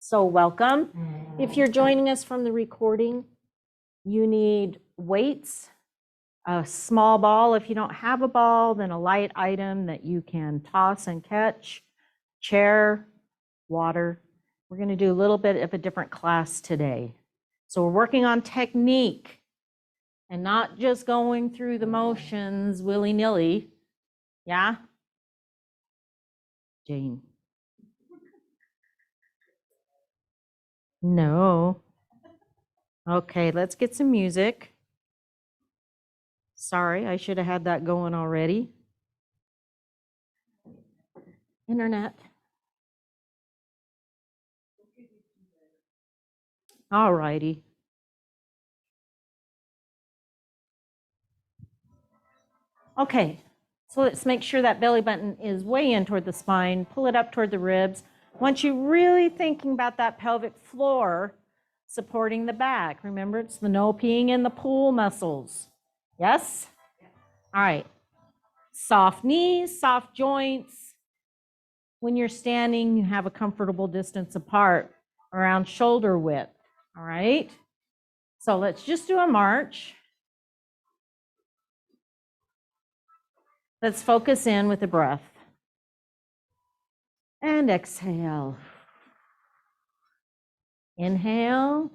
So welcome. If you're joining us from the recording, you need weights, a small ball. If you don't have a ball, then a light item that you can toss and catch, chair, water. We're going to do a little bit of a different class today. So we're working on technique and not just going through the motions willy-nilly. Yeah? Jane. No. Okay, let's get some music. Sorry, I should have had that going already. Internet. All righty. Okay, so let's make sure that belly button is way in toward the spine. Pull it up toward the ribs. Once you're really thinking about that pelvic floor supporting the back, remember it's the no peeing in the pool muscles. Yes? All right. Soft knees, soft joints. When you're standing, you have a comfortable distance apart, around shoulder width. All right? So let's just do a march. Let's focus in with the breath. And exhale. Inhale.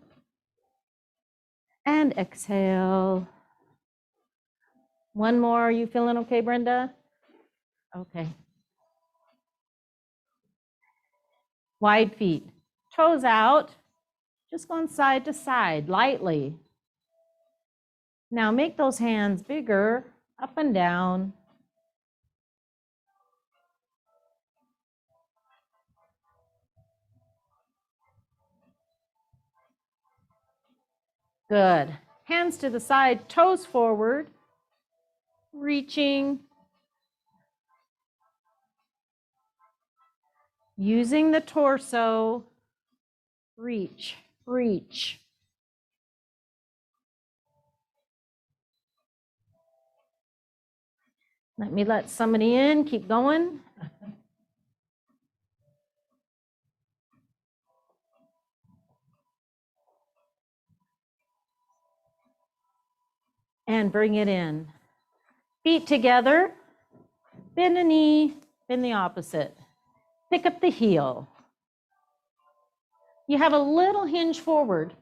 And exhale. One more. Are you feeling okay, Brenda? Okay. Wide feet. Toes out. Just going side to side, lightly. Now make those hands bigger, up and down. Good. Hands to the side, toes forward, reaching. Using the torso, reach, reach. Let me let somebody in, keep going. And bring it in. Feet together, bend a knee, bend the opposite. Pick up the heel. You have a little hinge forward.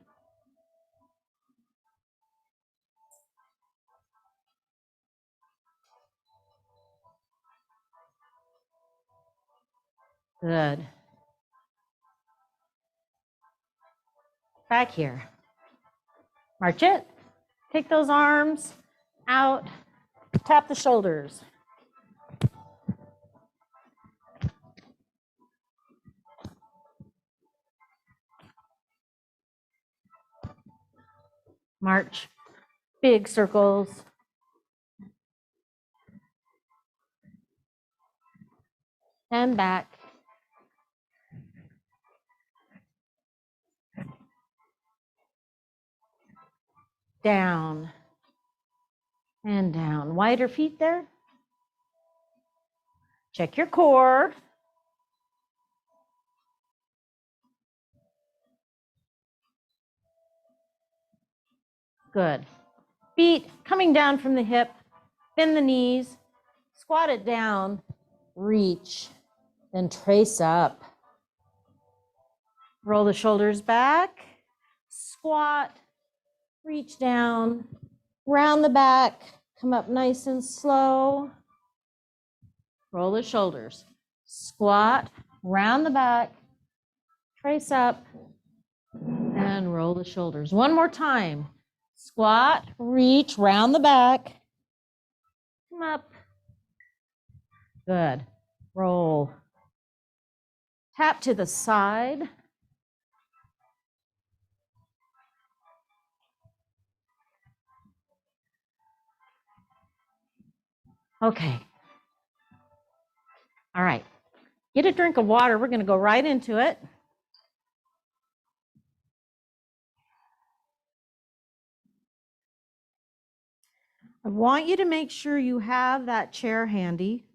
Good. Back here. March it. Take those arms out. Tap the shoulders. March. Big circles. And back. Down. And down. Wider feet there. Check your core. Good. Feet coming down from the hip. Bend the knees. Squat it down. Reach. Then trace up. Roll the shoulders back. Squat. Reach down. Round the back. Come up nice and slow. Roll the shoulders. Squat. Round the back. Trace up. And roll the shoulders. One more time. Squat, reach, round the back. Come up. Good. Roll. Tap to the side. Okay. All right. Get a drink of water. We're going to go right into it. I want you to make sure you have that chair handy.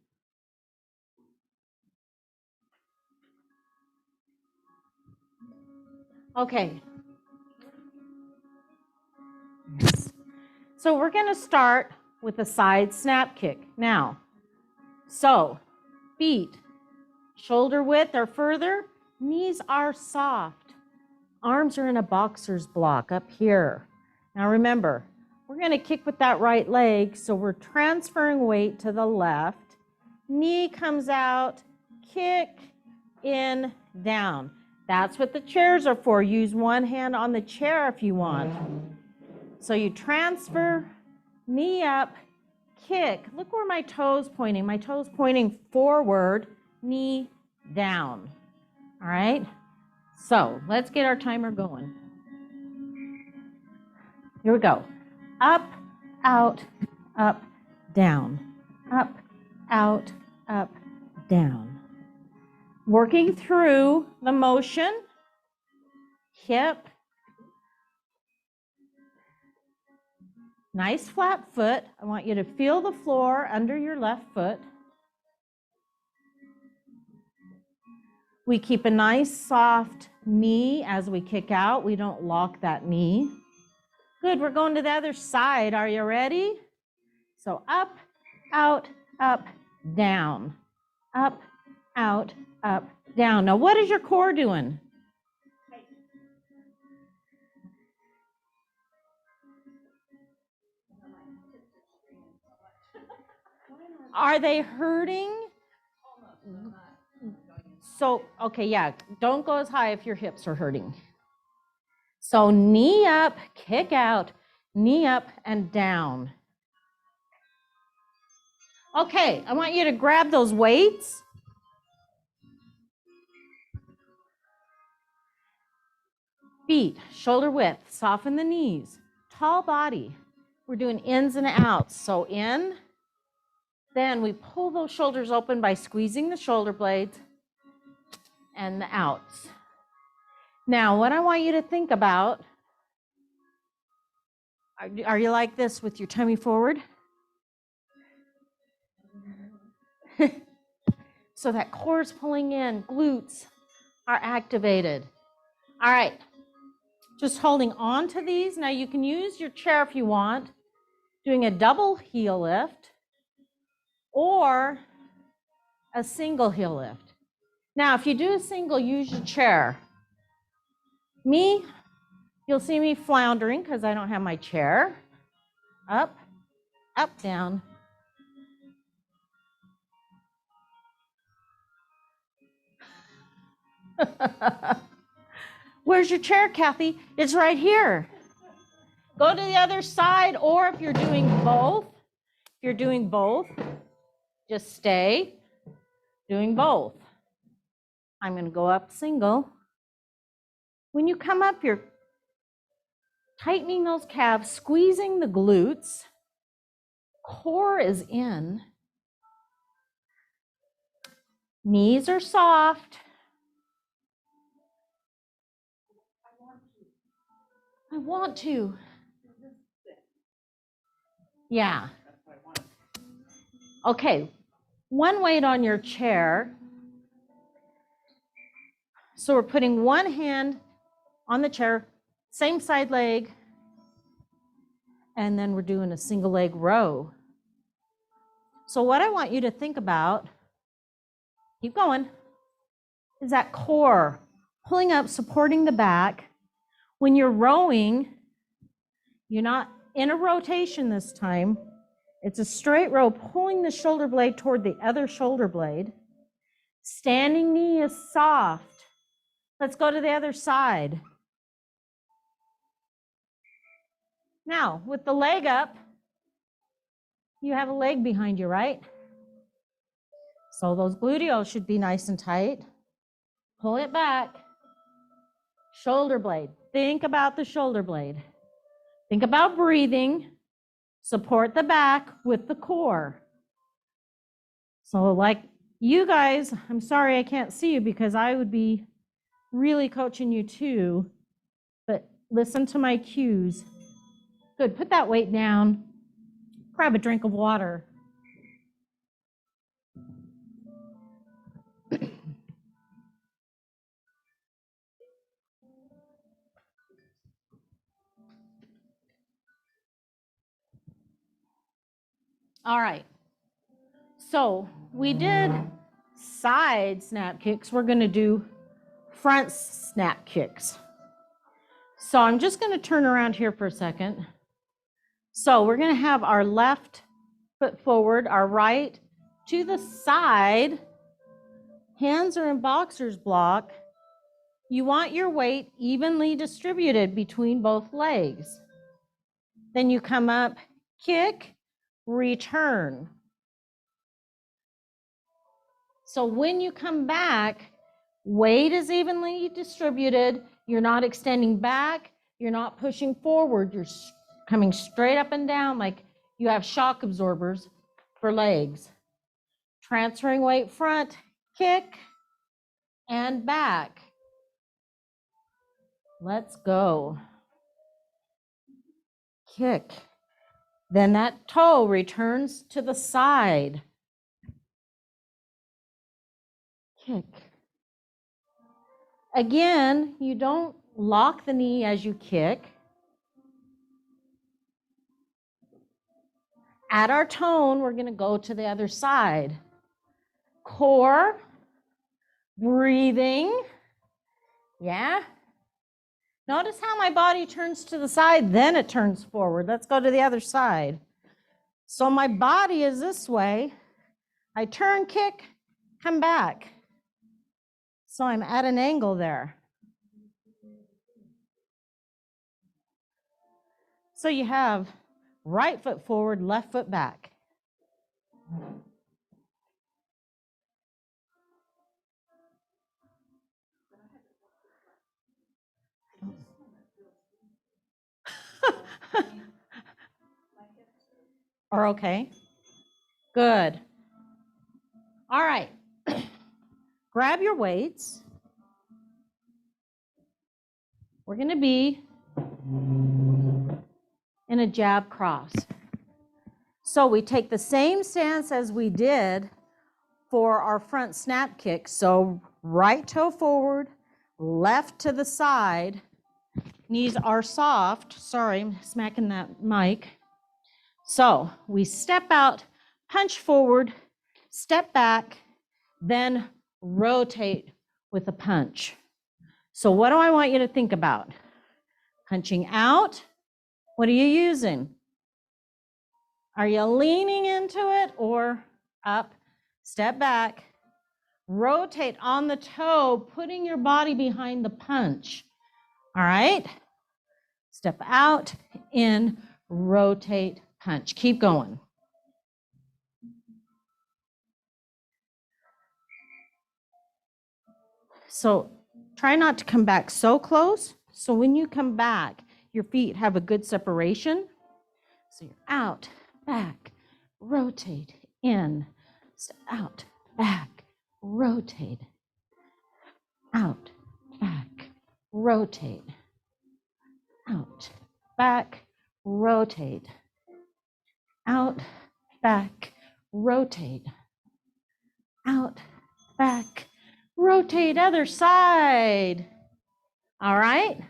Okay. So we're going to start with a side snap kick. Now, so feet, shoulder width or further, knees are soft. Arms are in a boxer's block up here. Now remember, we're going to kick with that right leg, so we're transferring weight to the left. Knee comes out, kick, in, down. That's what the chairs are for. Use one hand on the chair if you want. So you transfer, knee up, kick. Look where my toes pointing. My toes pointing forward, knee down. All right? So let's get our timer going. Here we go. Up, out, up, down. Up, out, up, down. Working through the motion, hip, nice flat foot. I want you to feel the floor under your left foot. We keep a nice soft knee as we kick out. We don't lock that knee. Good, we're going to the other side. Are you ready? So up, out, up, down. Up, out, up, down. Now what is your core doing? Are they hurting? So, okay, yeah, don't go as high if your hips are hurting. So knee up, kick out, knee up and down. Okay, I want you to grab those weights. Feet, shoulder width, soften the knees. Tall body. We're doing ins and outs. So in, then we pull those shoulders open by squeezing the shoulder blades and the outs. Now, what I want you to think about, are you like this with your tummy forward? So that core is pulling in, glutes are activated. All right, just holding on to these. Now you can use your chair if you want, doing a double heel lift or a single heel lift. Now, if you do a single, use your chair. Me, you'll see me floundering because I don't have my chair. Up, up, down. Where's your chair, Kathy? It's right here. Go to the other side, or if you're doing both, just stay doing both. I'm going to go up single. When you come up, you're tightening those calves, squeezing the glutes. Core is in. Knees are soft. I want to. Yeah. Okay. One weight on your chair. So we're putting one hand on the chair, same side leg, and then we're doing a single leg row. So what I want you to think about, keep going, is that core, pulling up, supporting the back. When you're rowing, you're not in a rotation this time. It's a straight row, pulling the shoulder blade toward the other shoulder blade. Standing knee is soft. Let's go to the other side. Now, with the leg up, you have a leg behind you, right? So those gluteals should be nice and tight. Pull it back. Shoulder blade. Think about the shoulder blade. Think about breathing. Support the back with the core. So like you guys, I'm sorry I can't see you because I would be really coaching you too, but listen to my cues. Good, put that weight down. Grab a drink of water. All right. So we did side snap kicks. We're going to do front snap kicks. So I'm just going to turn around here for a second. So we're going to have our left foot forward, our right to the side. Hands are in boxer's block. You want your weight evenly distributed between both legs. Then you come up, kick, return. So when you come back, weight is evenly distributed. You're not extending back. You're not pushing forward. You're coming straight up and down like you have shock absorbers for legs. Transferring weight front, kick, and back. Let's go. Kick. Then that toe returns to the side. Kick. Again, you don't lock the knee as you kick. At our tone, we're going to go to the other side. Core, breathing. Yeah. Notice how my body turns to the side, then it turns forward. Let's go to the other side. So my body is this way. I turn, kick, come back. So I'm at an angle there. So you have right foot forward, left foot back. Are okay? Good. All right. Grab your weights. We're going to be in a jab cross. So we take the same stance as we did for our front snap kick. So right toe forward, left to the side. Knees are soft. Sorry, I'm smacking that mic. So we step out, punch forward, step back, then rotate with a punch. So what do I want you to think about? Punching out. What are you using? Are you leaning into it or up? Step back, rotate on the toe, putting your body behind the punch. All right? Step out, in, rotate, punch. Keep going. So try not to come back so close. So when you come back, your feet have a good separation. So you're out, back, rotate, in, step out, back, rotate, out, back, rotate, out, back, rotate, out, back, rotate, out, back, rotate, other side. All right?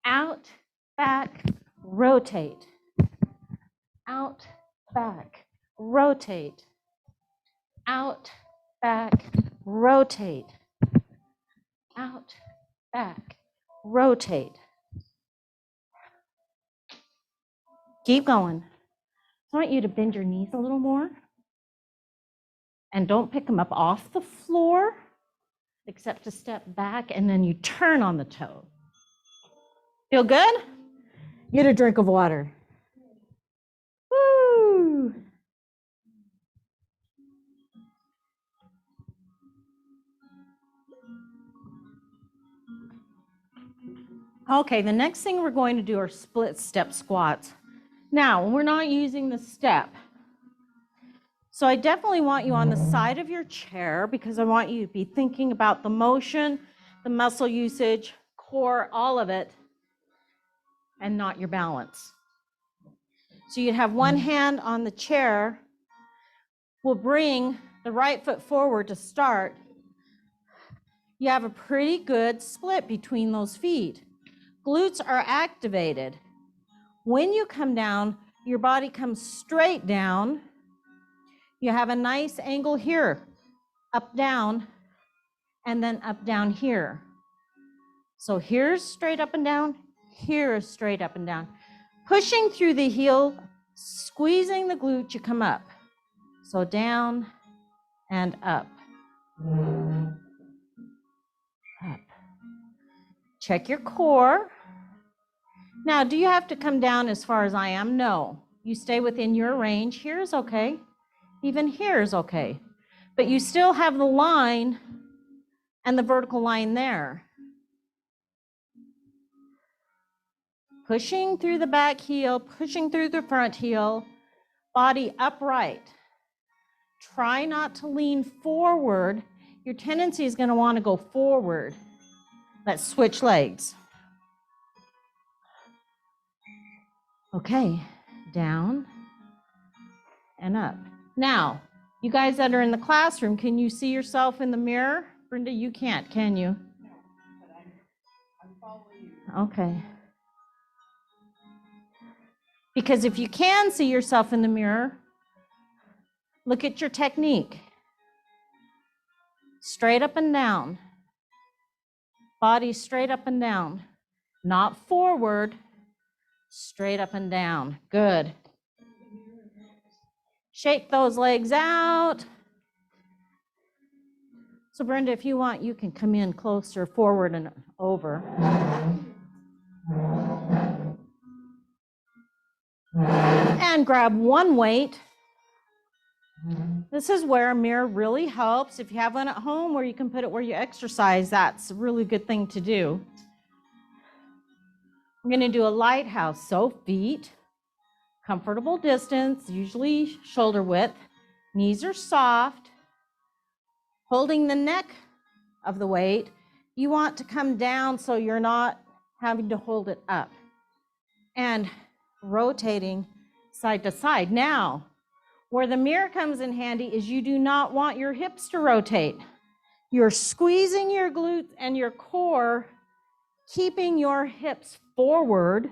Out, back, rotate. Out, back, rotate. Out, back, rotate. Out, back, rotate. Keep going. I want you to bend your knees a little more. And don't pick them up off the floor, except to step back and then you turn on the toe. Feel good? Get a drink of water. Woo! Okay, the next thing we're going to do are split step squats. Now, we're not using the step. So I definitely want you on the side of your chair because I want you to be thinking about the motion, the muscle usage, core, all of it, and not your balance. So you'd have one hand on the chair. We'll bring the right foot forward to start. You have a pretty good split between those feet. Glutes are activated. When you come down, your body comes straight down. You have a nice angle here, up, down, and then up, down here. So here's straight up and down, here is straight up and down. Pushing through the heel, squeezing the glute, you come up. So down and up. Up. Check your core. Now, do you have to come down as far as I am? No. You stay within your range. Here is okay. Even here is okay. But you still have the line and the vertical line there. Pushing through the back heel, pushing through the front heel, body upright. Try not to lean forward. Your tendency is going to want to go forward. Let's switch legs. Okay, down and up. Now, you guys that are in the classroom, can you see yourself in the mirror? Brenda, you can't, can you? No, but I'm following you. Okay. Because if you can see yourself in the mirror, look at your technique. Straight up and down. Body straight up and down. Not forward, straight up and down. Good. Shake those legs out. So Brenda, if you want, you can come in closer, forward and over. And grab one weight. This is where a mirror really helps. If you have one at home where you can put it where you exercise, that's a really good thing to do. I'm going to do a lighthouse. So feet, comfortable distance, usually shoulder width. Knees are soft. Holding the neck of the weight, you want to come down so you're not having to hold it up. And rotating side to side. Now, where the mirror comes in handy is you do not want your hips to rotate. You're squeezing your glutes and your core, keeping your hips forward.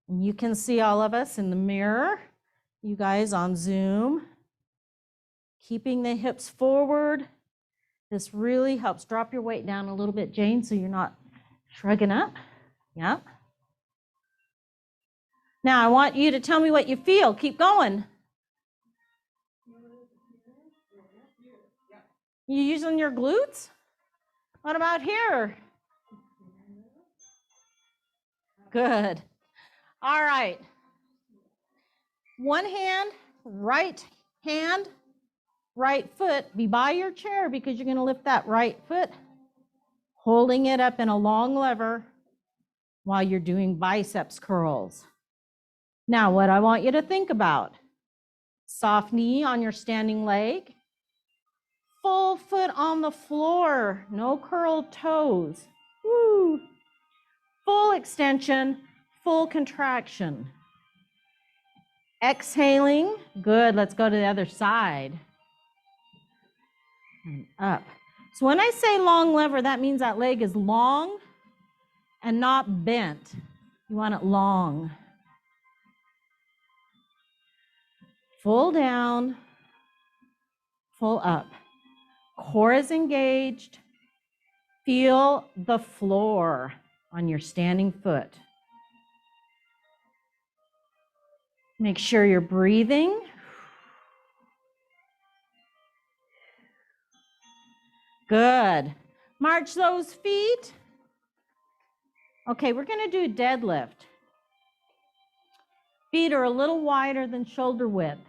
And you can see all of us in the mirror, you guys on Zoom, keeping the hips forward. This really helps. Drop your weight down a little bit, Jane, so you're not shrugging up. Yep. Now I want you to tell me what you feel. Keep going. You using your glutes? What about here? Good. All right. One hand, right foot. Be by your chair because you're going to lift that right foot, holding it up in a long lever while you're doing biceps curls. Now, what I want you to think about, soft knee on your standing leg, full foot on the floor, no curled toes. Woo. Full extension, full contraction. Exhaling, good. Let's go to the other side. And up. So when I say long lever, that means that leg is long and not bent. You want it long. Full down, full up. Core is engaged. Feel the floor on your standing foot. Make sure you're breathing. Good. March those feet. Okay, we're going to do deadlift. Feet are a little wider than shoulder width.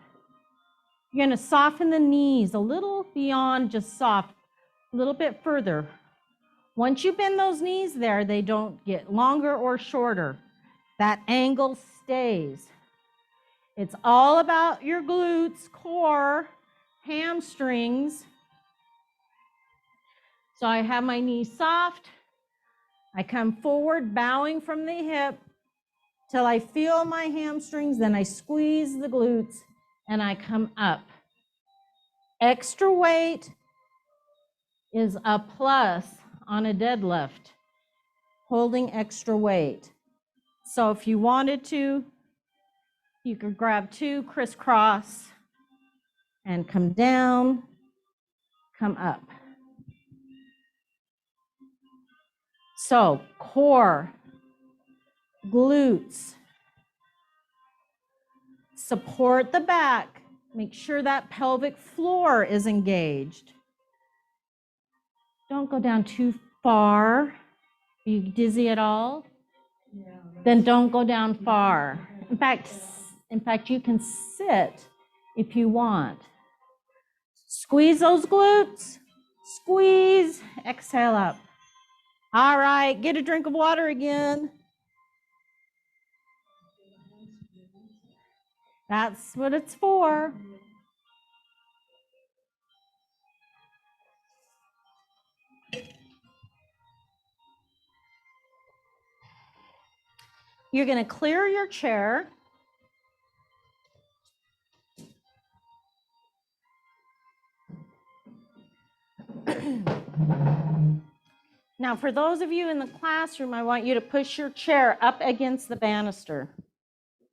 You're going to soften the knees a little beyond just soft, a little bit further. Once you bend those knees there, they don't get longer or shorter. That angle stays. It's all about your glutes, core, hamstrings. So I have my knees soft. I come forward, bowing from the hip till I feel my hamstrings. Then I squeeze the glutes and I come up. Extra weight is a plus on a deadlift, holding extra weight. So if you wanted to, you could grab 2, crisscross, and come down, come up. So core, glutes, support the back. Make sure that pelvic floor is engaged. Don't go down too far. Are you dizzy at all? Yeah. Then don't go down far. In fact, you can sit if you want. Squeeze those glutes. Squeeze. Exhale up. All right, get a drink of water again. That's what it's for. You're going to clear your chair. Now, for those of you in the classroom, I want you to push your chair up against the banister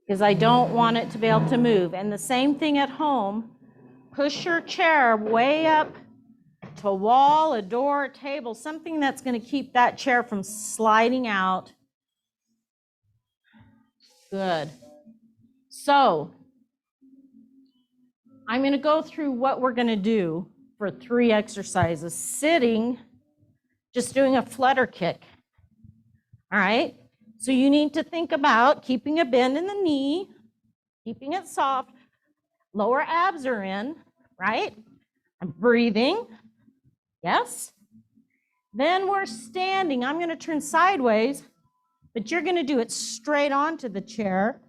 because I don't want it to be able to move. And the same thing at home. Push your chair way up to a wall, a door, a table, something that's going to keep that chair from sliding out. Good. So I'm going to go through what we're going to do for 3 exercises. Sitting, just doing a flutter kick. All right? So you need to think about keeping a bend in the knee, keeping it soft. Lower abs are in, right? I'm breathing. Yes? Then we're standing. I'm going to turn sideways, but you're going to do it straight onto the chair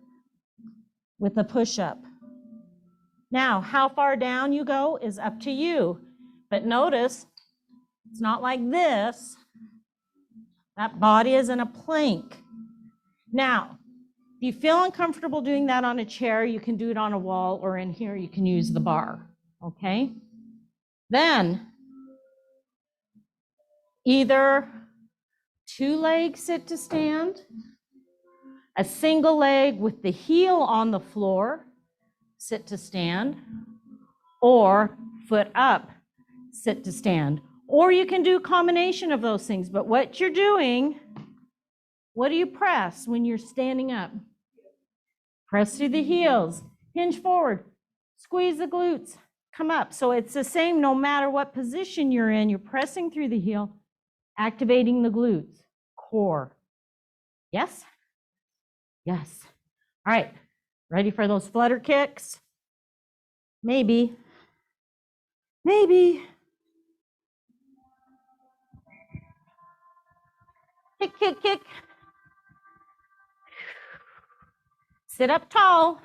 with a push-up. Now, how far down you go is up to you. But notice, it's not like this. That body is in a plank. Now, if you feel uncomfortable doing that on a chair, you can do it on a wall, or in here, you can use the bar, okay? Then, either 2 legs sit to stand, a single leg with the heel on the floor, sit to stand, or foot up, sit to stand. Or you can do a combination of those things. But what you're doing, what do you press when you're standing up? Press through the heels, hinge forward, squeeze the glutes, come up. So it's the same no matter what position you're in. You're pressing through the heel, activating the glutes, core. Yes? Yes. All right. Ready for those flutter kicks? Maybe. Maybe. Kick, kick, kick. Sit up tall.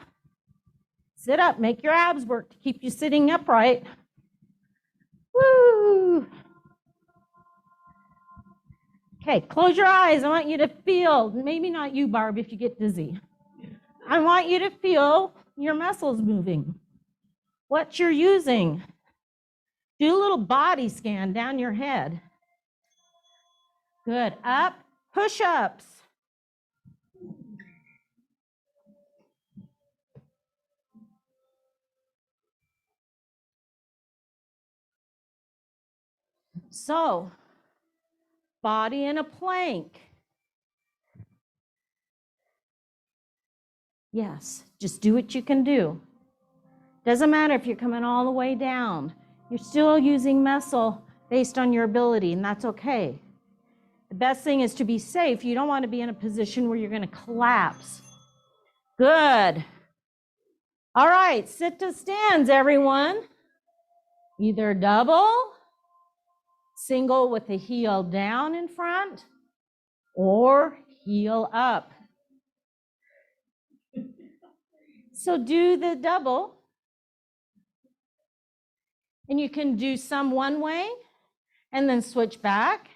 Sit up. Make your abs work to keep you sitting upright. Woo! Okay, close your eyes. I want you to feel, maybe not you, Barb, if you get dizzy. I want you to feel your muscles moving. What you're using. Do a little body scan down your head. Good. Up. Push-ups. So, body in a plank. Yes, just do what you can do. Doesn't matter if you're coming all the way down. You're still using muscle based on your ability, and that's okay. The best thing is to be safe. You don't want to be in a position where you're going to collapse. Good. All right, sit to stands, everyone. Either double, single with the heel down in front, or heel up. So do the double. And you can do some one way and then switch back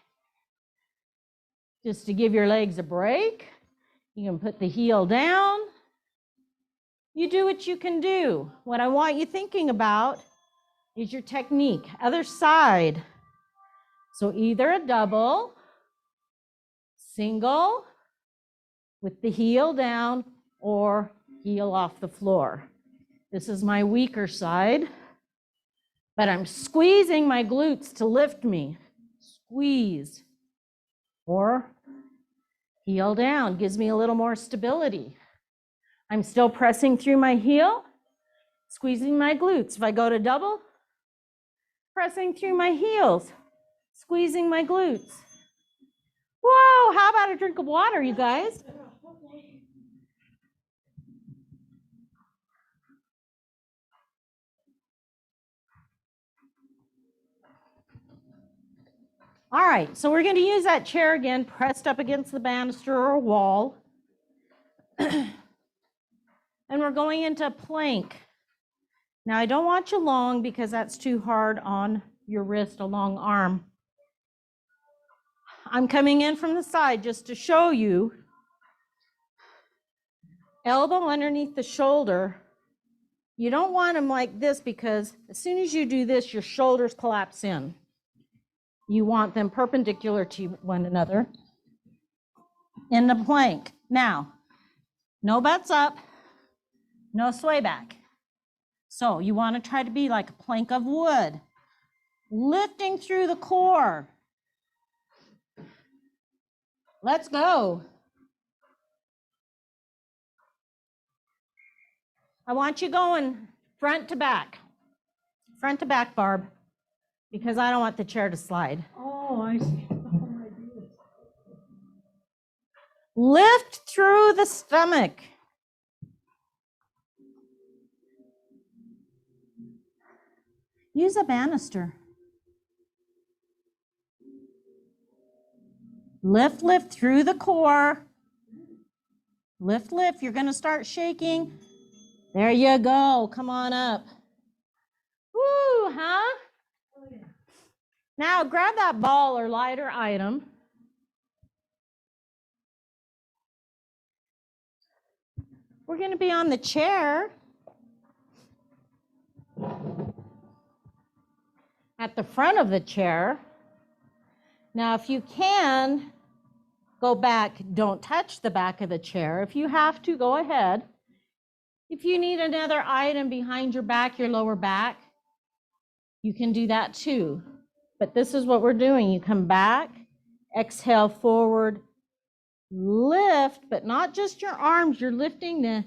just to give your legs a break. You can put the heel down. You do what you can do. What I want you thinking about is your technique. Other side. So either a double, single, with the heel down, or heel off the floor. This is my weaker side, but I'm squeezing my glutes to lift me. Squeeze. Or heel down, gives me a little more stability. I'm still pressing through my heel, squeezing my glutes. If I go to double, pressing through my heels, squeezing my glutes. Whoa, how about a drink of water, you guys? All right, so we're going to use that chair again, pressed up against the banister or wall. And we're going into plank. Now, I don't want you long because that's too hard on your wrist, a long arm. I'm coming in from the side just to show you. Elbow underneath the shoulder. You don't want them like this because as soon as you do this, your shoulders collapse in. You want them perpendicular to one another in the plank. Now, no butts up, no sway back. So you want to try to be like a plank of wood, lifting through the core. Let's go. I want you going front to back, Barb, because I don't want the chair to slide. Oh, I see. Oh my goodness. Lift through the stomach. Use a banister. Lift, lift through the core. Lift, lift. You're going to start shaking. There you go. Come on up. Woo, huh? Oh, yeah. Now grab that ball or lighter item. We're going to be on the chair. At the front of the chair. Now, if you can, go back. Don't touch the back of the chair. If you have to, go ahead. If you need another item behind your back, your lower back, you can do that too. But this is what we're doing. You come back, exhale forward, lift, but not just your arms. You're lifting the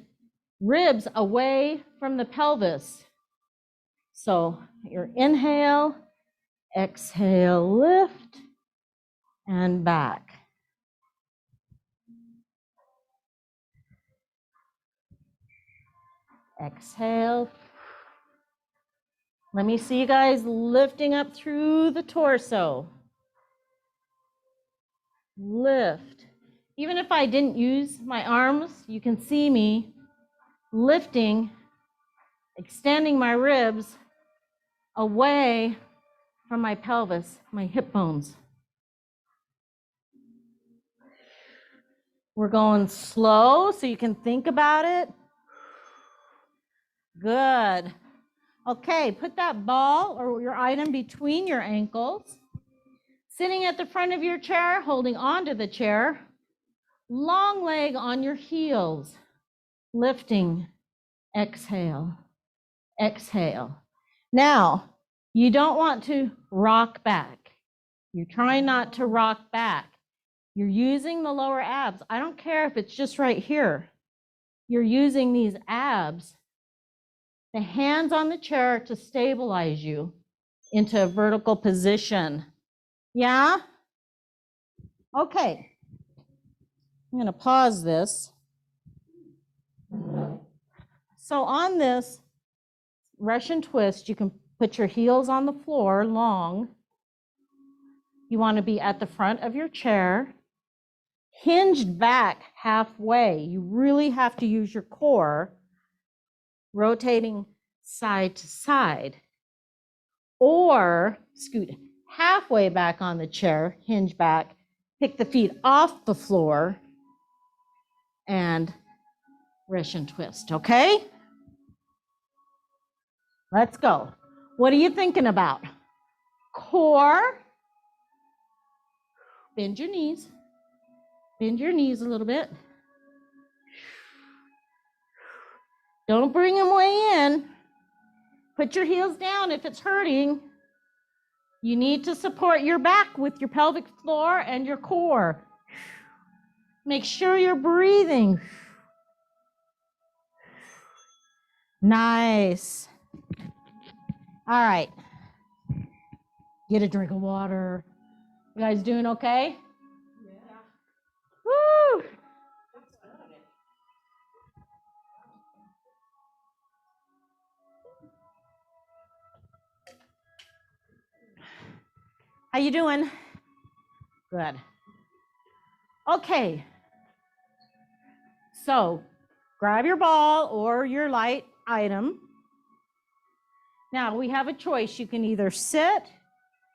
ribs away from the pelvis. So your inhale, exhale, lift, and back. Exhale. Let me see you guys lifting up through the torso. Lift. Even if I didn't use my arms, you can see me lifting, extending my ribs away from my pelvis, my hip bones. We're going slow so you can think about it. Good. Okay, put that ball or your item between your ankles. Sitting at the front of your chair, holding onto the chair. Long leg on your heels. Lifting. Exhale. Exhale. Now, you don't want to rock back. You're trying not to rock back. You're using the lower abs. I don't care if it's just right here. You're using these abs, the hands on the chair to stabilize you into a vertical position. Yeah? Okay. I'm going to pause this. So on this Russian twist, you can put your heels on the floor long. You want to be at the front of your chair, hinged back halfway. You really have to use your core, rotating side to side. Or scoot halfway back on the chair, hinge back, pick the feet off the floor, and Russian twist, okay? Let's go. What are you thinking about? Core, bend your knees. Bend your knees a little bit. Don't bring them way in. Put your heels down if it's hurting. You need to support your back with your pelvic floor and your core. Make sure you're breathing. Nice. All right. Get a drink of water. You guys doing okay? Yeah. Woo! How you doing? Good. Okay. So, grab your ball or your light item. Now, we have a choice. You can either sit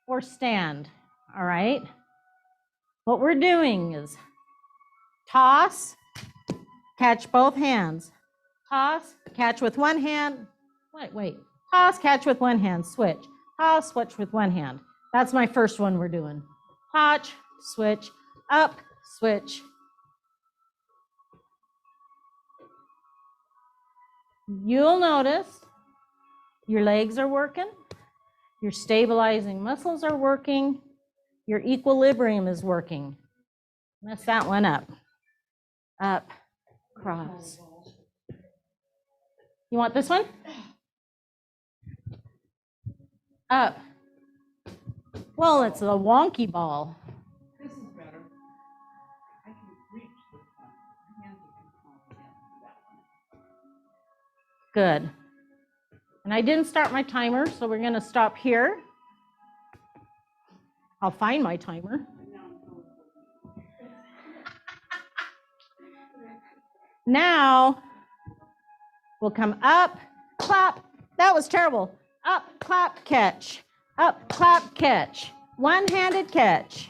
or stand, all right? What we're doing is toss, catch both hands. Toss, catch with one hand. Wait. Toss, catch with one hand, switch. Toss, switch with one hand. That's my first one we're doing. Touch, switch, up, switch. You'll notice your legs are working, your stabilizing muscles are working, your equilibrium is working. Mess that one up. Up, cross. You want this one? Up. Well, it's a wonky ball. This is better. I can reach this one. My hands are that one. Good. And I didn't start my timer, so we're going to stop here. I'll find my timer. Now, we'll come up, clap. That was terrible. Up, clap, catch. Up, clap, catch. One-handed catch.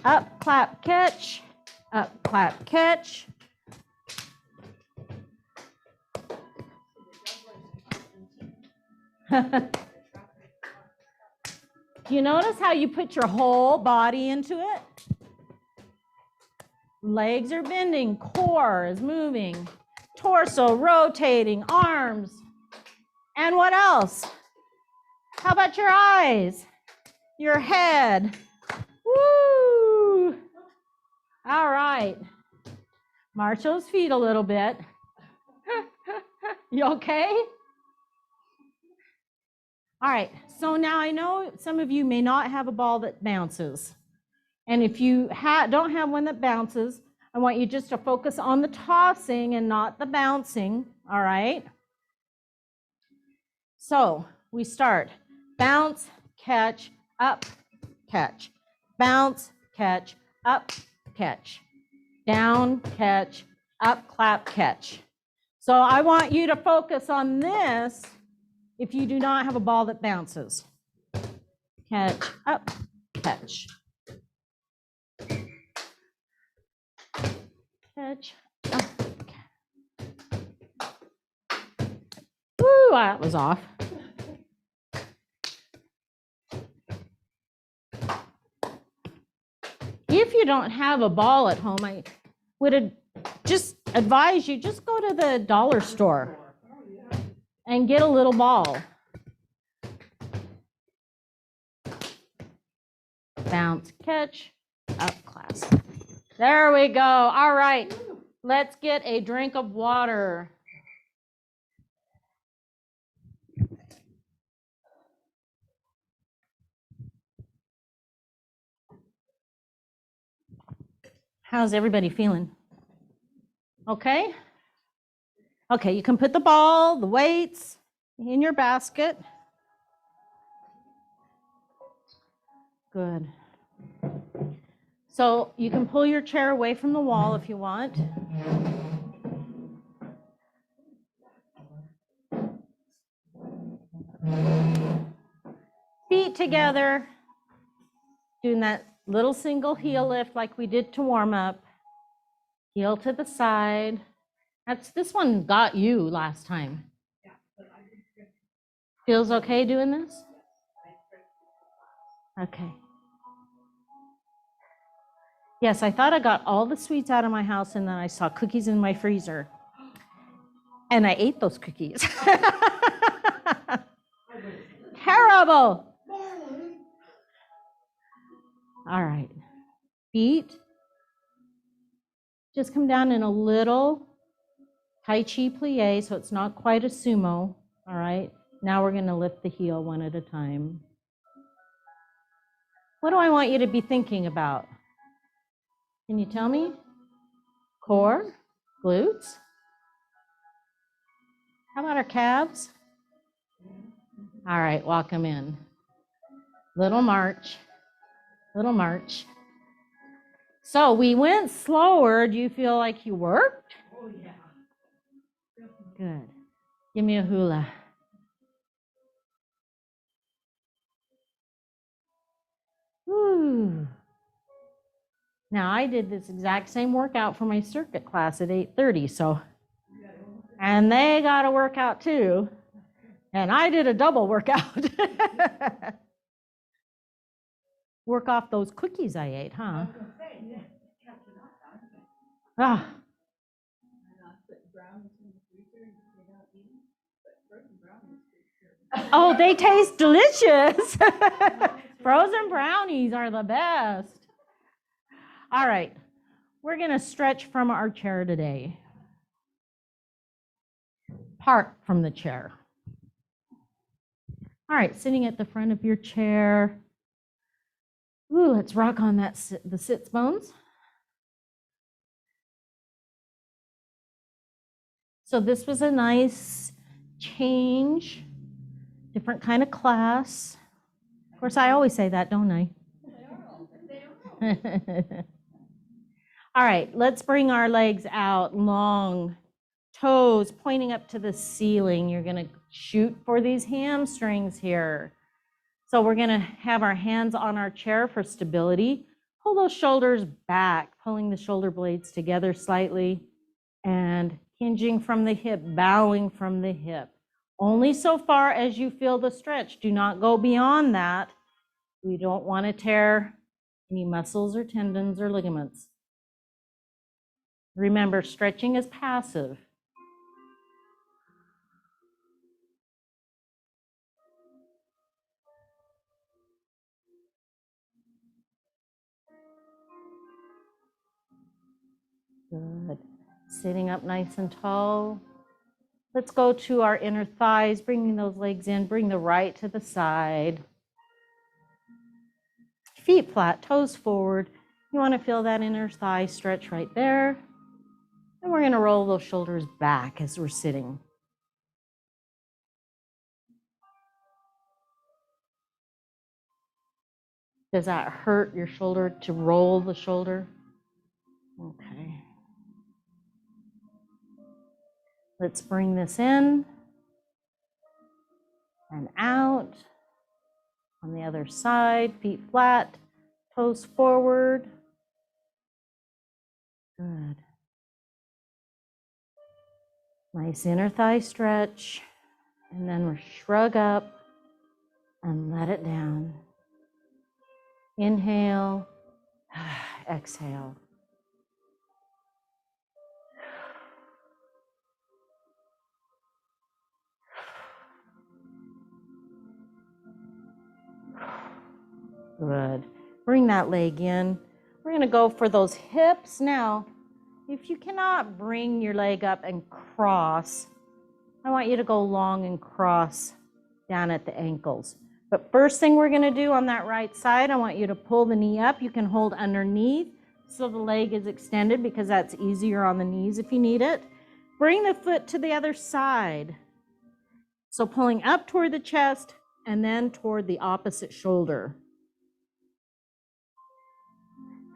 Up, clap, catch. Up, clap, catch. You notice how you put your whole body into it? Legs are bending, core is moving, torso rotating, arms. And what else? How about your eyes? Your head? Woo! All right. March those feet a little bit. You okay? All right, so now I know some of you may not have a ball that bounces. And if you don't have one that bounces, I want you just to focus on the tossing and not the bouncing, all right? So we start. Bounce, catch, up, catch. Bounce, catch, up, catch. Down, catch, up, clap, catch. So I want you to focus on this if you do not have a ball that bounces. Catch, up, catch. Catch, up, catch. Woo, that was off. If you don't have a ball at home, I would just advise you just go to the dollar store and get a little ball. Bounce, catch, up, class. There we go. All right, let's get a drink of water. How's everybody feeling? Okay? Okay, you can put the ball, the weights in your basket. Good. So you can pull your chair away from the wall if you want. Feet together, doing that little single heel lift like we did to warm up. Heel to the side. This one got you last time. Feels okay doing this? Okay. Yes, I thought I got all the sweets out of my house and then I saw cookies in my freezer. And I ate those cookies. Terrible. All right. Feet. Just come down in a little Tai Chi plie, so it's not quite a sumo. All right. Now we're going to lift the heel one at a time. What do I want you to be thinking about? Can you tell me? Core, glutes. How about our calves? All right, walk them in. Little march, little march. So we went slower. Do you feel like you worked? Oh, yeah. Good. Give me a hula. Woo. Now I did this exact same workout for my circuit class at 8:30, so, and they got a workout too. And I did a double workout. Work off those cookies I ate, huh? Ah. Oh, they taste delicious. Frozen brownies are the best. All right, we're going to stretch from our chair today. Part from the chair. All right, sitting at the front of your chair. Ooh, let's rock on that the sits bones. So this was a nice change, different kind of class. Of course, I always say that, don't I? All right, let's bring our legs out long, toes pointing up to the ceiling. You're going to shoot for these hamstrings here. So we're going to have our hands on our chair for stability. Pull those shoulders back, pulling the shoulder blades together slightly and hinging from the hip, bowing from the hip. Only so far as you feel the stretch. Do not go beyond that. We don't want to tear any muscles or tendons or ligaments. Remember, stretching is passive. Good. Sitting up nice and tall. Let's go to our inner thighs, bringing those legs in. Bring the right to the side. Feet flat, toes forward. You want to feel that inner thigh stretch right there. And we're going to roll those shoulders back as we're sitting. Does that hurt your shoulder to roll the shoulder? Okay. Let's bring this in and out. On the other side, feet flat, toes forward. Good. Nice inner thigh stretch. And then we'll shrug up and let it down. Inhale, exhale. Good. Bring that leg in. We're going to go for those hips now. If you cannot bring your leg up and cross, I want you to go long and cross down at the ankles. But first thing we're going to do on that right side, I want you to pull the knee up. You can hold underneath so the leg is extended because that's easier on the knees if you need it. Bring the foot to the other side. So pulling up toward the chest and then toward the opposite shoulder.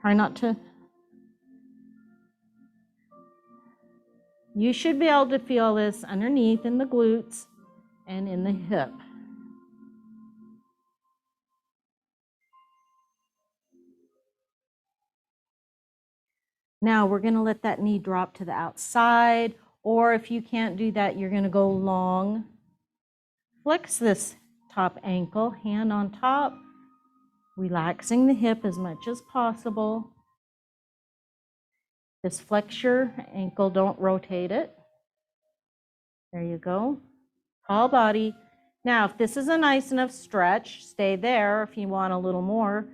Try not to. You should be able to feel this underneath in the glutes and in the hip. Now we're going to let that knee drop to the outside, or if you can't do that, you're going to go long. Flex this top ankle, hand on top. Relaxing the hip as much as possible. Just flex your ankle, don't rotate it. There you go. Tall body. Now, if this is a nice enough stretch, stay there. If you want a little more,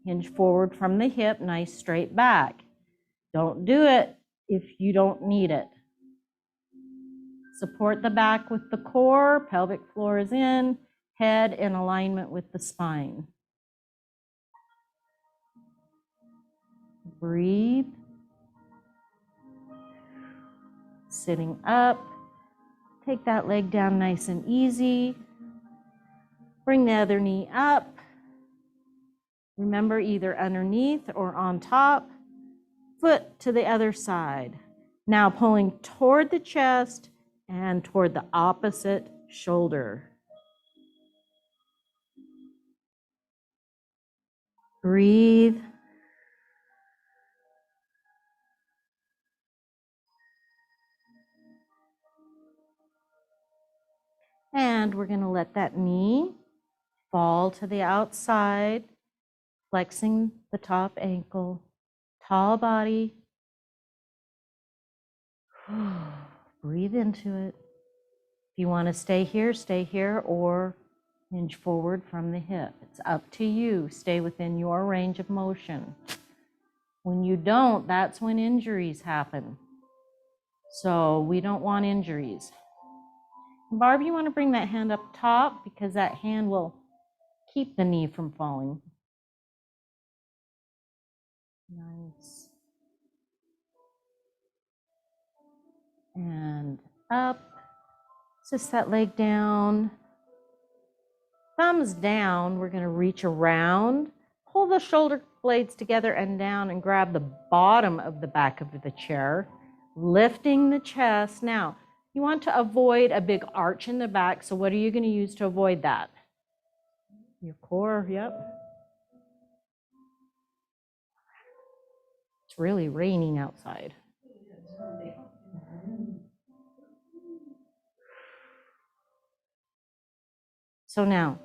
hinge forward from the hip, nice straight back. Don't do it if you don't need it. Support the back with the core, pelvic floor is in, head in alignment with the spine. Breathe. Sitting up. Take that leg down nice and easy. Bring the other knee up. Remember, either underneath or on top. Foot to the other side. Now pulling toward the chest and toward the opposite shoulder. Breathe. And we're going to let that knee fall to the outside, flexing the top ankle, tall body. Breathe into it. If you want to stay here, or hinge forward from the hip. It's up to you. Stay within your range of motion. When you don't, that's when injuries happen. So we don't want injuries. Barb, you want to bring that hand up top because that hand will keep the knee from falling. Nice. And up. Just that leg down. Thumbs down. We're going to reach around. Pull the shoulder blades together and down and grab the bottom of the back of the chair. Lifting the chest. Now, you want to avoid a big arch in the back. So what are you going to use to avoid that? Your core, yep. It's really raining outside. So now,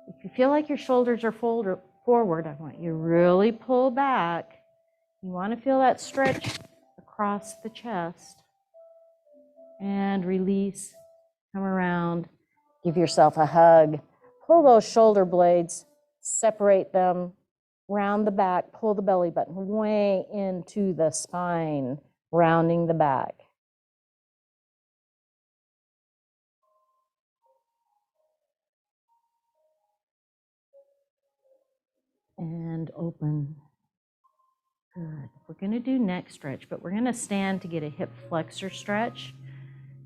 if you feel like your shoulders are forward, I want you to really pull back. You want to feel that stretch across the chest. And release, come around, give yourself a hug. Pull those shoulder blades, separate them, round the back, pull the belly button way into the spine, rounding the back. And open. Good. We're going to do neck stretch, but we're going to stand to get a hip flexor stretch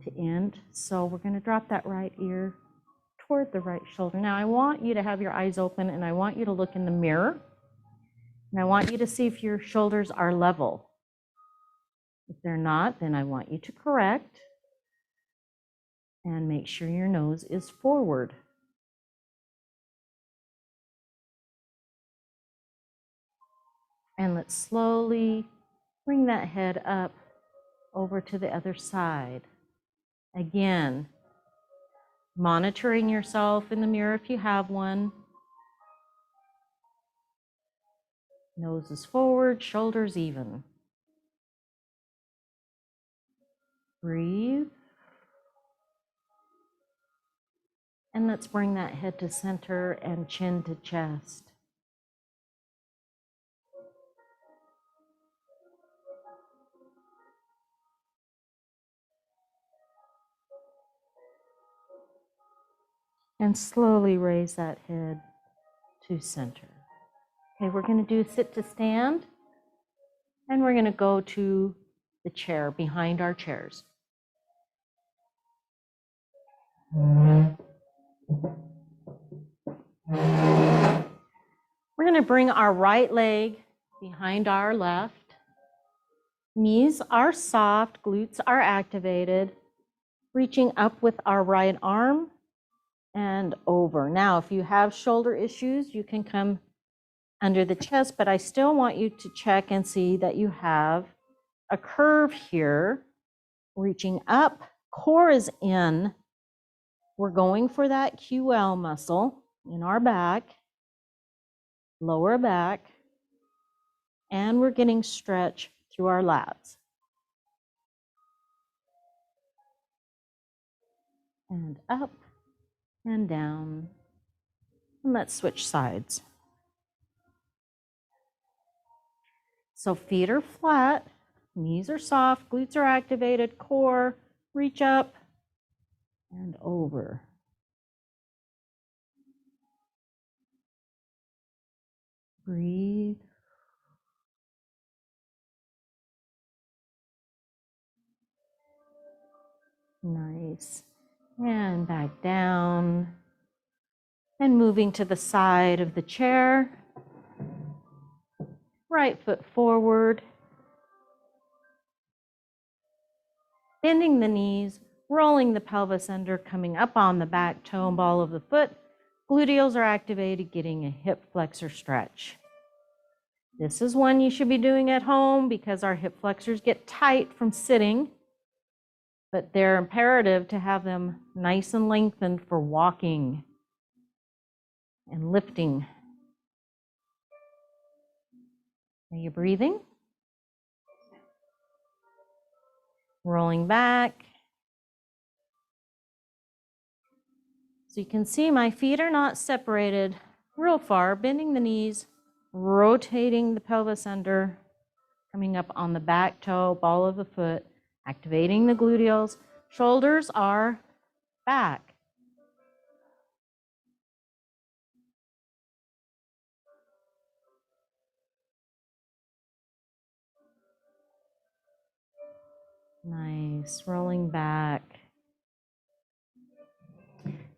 to end. So we're going to drop that right ear toward the right shoulder. Now I want you to have your eyes open and I want you to look in the mirror. And I want you to see if your shoulders are level. If they're not, then I want you to correct and make sure your nose is forward. And let's slowly bring that head up over to the other side. Again, monitoring yourself in the mirror if you have one. Nose is forward, shoulders even. Breathe. And let's bring that head to center and chin to chest. And slowly raise that head to center. Okay, we're going to do sit to stand. And we're going to go to the chair behind our chairs. We're going to bring our right leg behind our left. Knees are soft, glutes are activated. Reaching up with our right arm and over. Now, if you have shoulder issues, you can come under the chest, but I still want you to check and see that you have a curve here, reaching up, core is in. We're going for that QL muscle in our back. lower back, and we're getting stretch through our lats. And up and down. And let's switch sides. So feet are flat, knees are soft, glutes are activated, core, reach up and over. Breathe. Nice. And back down. And moving to the side of the chair. Right foot forward. Bending the knees, rolling the pelvis under, coming up on the back toe and ball of the foot. Gluteals are activated, getting a hip flexor stretch. This is one you should be doing at home because our hip flexors get tight from sitting, but they're imperative to have them nice and lengthened for walking and lifting. Are you breathing? Rolling back. So you can see my feet are not separated real far, bending the knees, rotating the pelvis under, coming up on the back toe, ball of the foot, activating the gluteals. Shoulders are back. Nice, rolling back.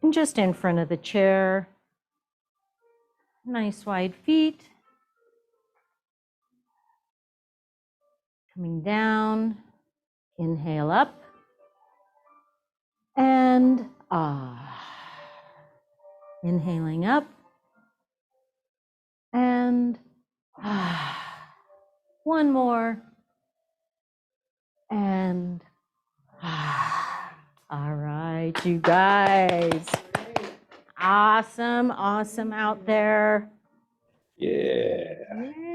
And just in front of the chair, nice wide feet. Coming down, inhale up, and inhaling up, and one more, and all right, you guys. Awesome, awesome out there. Yeah. Yeah.